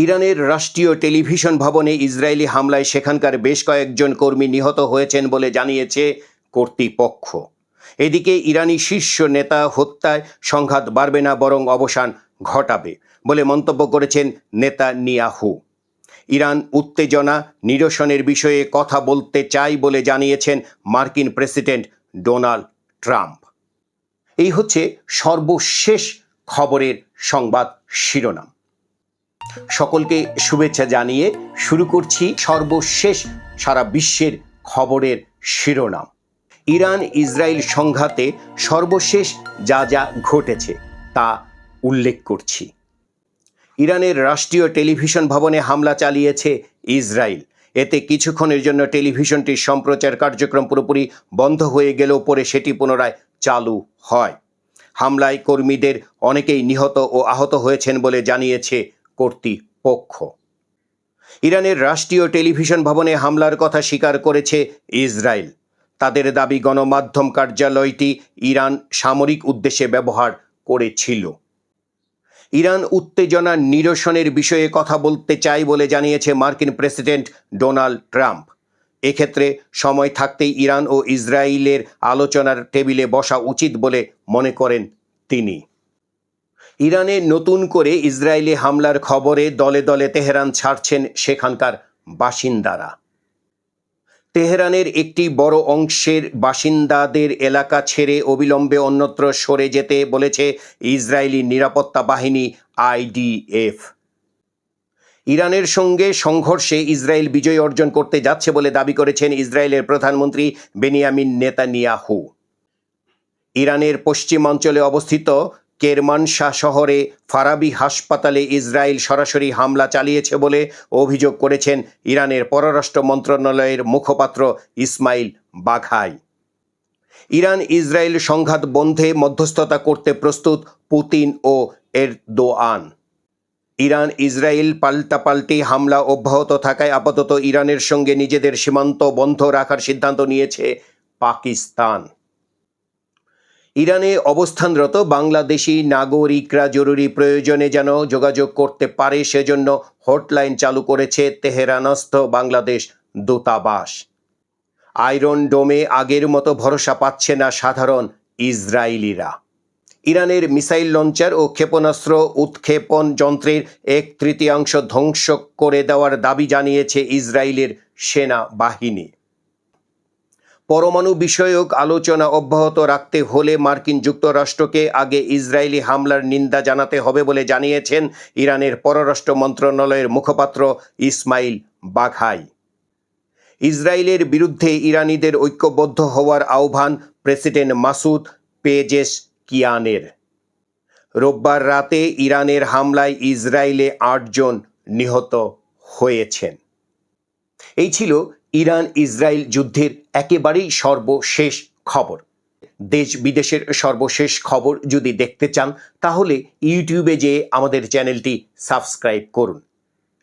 ইরানের রাষ্ট্রীয় টেলিভিশন ভবনে ইসরায়েলি হামলায় সেখানকার বেশ কয়েকজন কর্মী নিহত হয়েছেন বলে জানিয়েছে কর্তৃপক্ষ। এদিকে ইরানি শীর্ষ নেতা হত্যায় সংঘাত বাড়বে না, বরং অবসান ঘটাবে বলে মন্তব্য করেছেন নেতানিয়াহু। ইরান উত্তেজনা নিরসনের বিষয়ে কথা বলতে চাই বলে জানিয়েছেন মার্কিন প্রেসিডেন্ট ডোনাল্ড ট্রাম্প। এই হচ্ছে সর্বশেষ খবরের সংবাদ শিরোনাম। সকলকে শুভেচ্ছা জানিয়ে শুরু করছি সর্বশেষ সারা বিশ্বের খবরের শিরোনাম। ইরান ইসরায়েল সংঘাতে সর্বশেষ যা যা ঘটেছে তা উল্লেখ করছি। ইরানের রাষ্ট্রীয় টেলিভিশন ভবনে হামলা চালিয়েছে ইসরায়েল। এতে কিছুক্ষণের জন্য টেলিভিশনটির সম্প্রচার কার্যক্রম পুরোপুরি বন্ধ হয়ে গেলেও পরে সেটি পুনরায় চালু হয়। হামলায় কর্মীদের অনেকেই নিহত ও আহত হয়েছেন বলে জানিয়েছে কর্তৃপক্ষ। ইরানের রাষ্ট্রীয় টেলিভিশন ভবনে হামলার কথা স্বীকার করেছে ইসরায়েল। তাদের দাবি, গণমাধ্যম কার্যালয়টি ইরান সামরিক উদ্দেশ্যে ব্যবহার করেছিল। ইরান উত্তেজনা নিরসনের বিষয়ে কথা বলতে চাই বলে জানিয়েছে মার্কিন প্রেসিডেন্ট ডোনাল্ড ট্রাম্প। এক্ষেত্রে সময় থাকতেই ইরান ও ইসরায়েলের আলোচনার টেবিলে বসা উচিত বলে মনে করেন তিনি। ইরানে নতুন করে ইসরায়েলি হামলার খবরে দলে দলে তেহরান ছাড়ছেন সেখানকার বাসিন্দারা। তেহরানের একটি বড় অংশের বাসিন্দাদের এলাকা ছেড়ে অবিলম্বে অন্যত্র সরে যেতে বলেছে ইসরায়েলি নিরাপত্তা বাহিনী IDF। ইরানের সঙ্গে সংঘর্ষে ইসরায়েল বিজয় অর্জন করতে যাচ্ছে বলে দাবি করেছেন ইসরায়েলের প্রধানমন্ত্রী বেনিয়ামিন নেতানিয়াহু। ইরানের পশ্চিমাঞ্চলে অবস্থিত কেরমানশাহ শহরে ফারাবি হাসপাতালে ইসরায়েল সরাসরি হামলা চালিয়েছে বলে অভিযোগ করেছেন ইরানের পররাষ্ট্র মন্ত্রণালয়ের মুখপাত্র ইসমাইল বাঘাই। ইরান ইসরায়েল সংঘাত বন্ধে মধ্যস্থতা করতে প্রস্তুত পুতিন ও এরদোয়ান। ইরান ইসরায়েল পাল্টাপাল্টি হামলা অব্যাহত থাকায় আপাতত ইরানের সঙ্গে নিজেদের সীমান্ত বন্ধ রাখার সিদ্ধান্ত নিয়েছে পাকিস্তান। ইরানে অবস্থানরত বাংলাদেশি নাগরিকরা জরুরি প্রয়োজনে যেন যোগাযোগ করতে পারে সেজন্য হটলাইন চালু করেছে তেহরানস্থ বাংলাদেশ দূতাবাস। আয়রন ডোমে আগের মতো ভরসা পাচ্ছে না সাধারণ ইসরায়েলিরা। ইরানের মিসাইল লঞ্চার ও ক্ষেপণাস্ত্র উৎক্ষেপণ যন্ত্রের 1/3 ধ্বংস করে দেওয়ার দাবি জানিয়েছে ইসরায়েলের সেনাবাহিনী। পরমাণু বিষয়ক আলোচনা অব্যাহত রাখতে হলে মার্কিন যুক্তরাষ্ট্রকে আগে ইসরায়েলি হামলার নিন্দা জানাতে হবে বলে জানিয়েছেন ইরানের পররাষ্ট্র মন্ত্রণালয়ের মুখপাত্র ইসমাইল বাঘাই। ইসরায়েলের বিরুদ্ধে ইরানিদের ঐক্যবদ্ধ হওয়ার আহ্বান প্রেসিডেন্ট মাসুদ পেজেশকিয়ানের। রোববার রাতে ইরানের হামলায় ইসরায়েলে 8 জন নিহত হয়েছেন। এই ছিল ইরান ইসরায়েল যুদ্ধের একেবারেই সর্বশেষ খবর। দেশ বিদেশের সর্বশেষ খবর যদি দেখতে চান তাহলে ইউটিউবে যেয়ে আমাদের চ্যানেলটি সাবস্ক্রাইব করুন।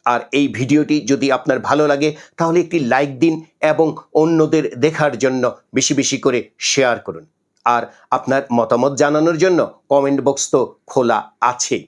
আর এই ভিডিওটি যদি আপনার ভালো লাগে তাহলে একটি লাইক দিন এবং অন্যদের দেখার জন্য বেশি বেশি করে শেয়ার করুন। আর আপনার মতামত জানানোর জন্য কমেন্ট বক্স তো খোলা আছে।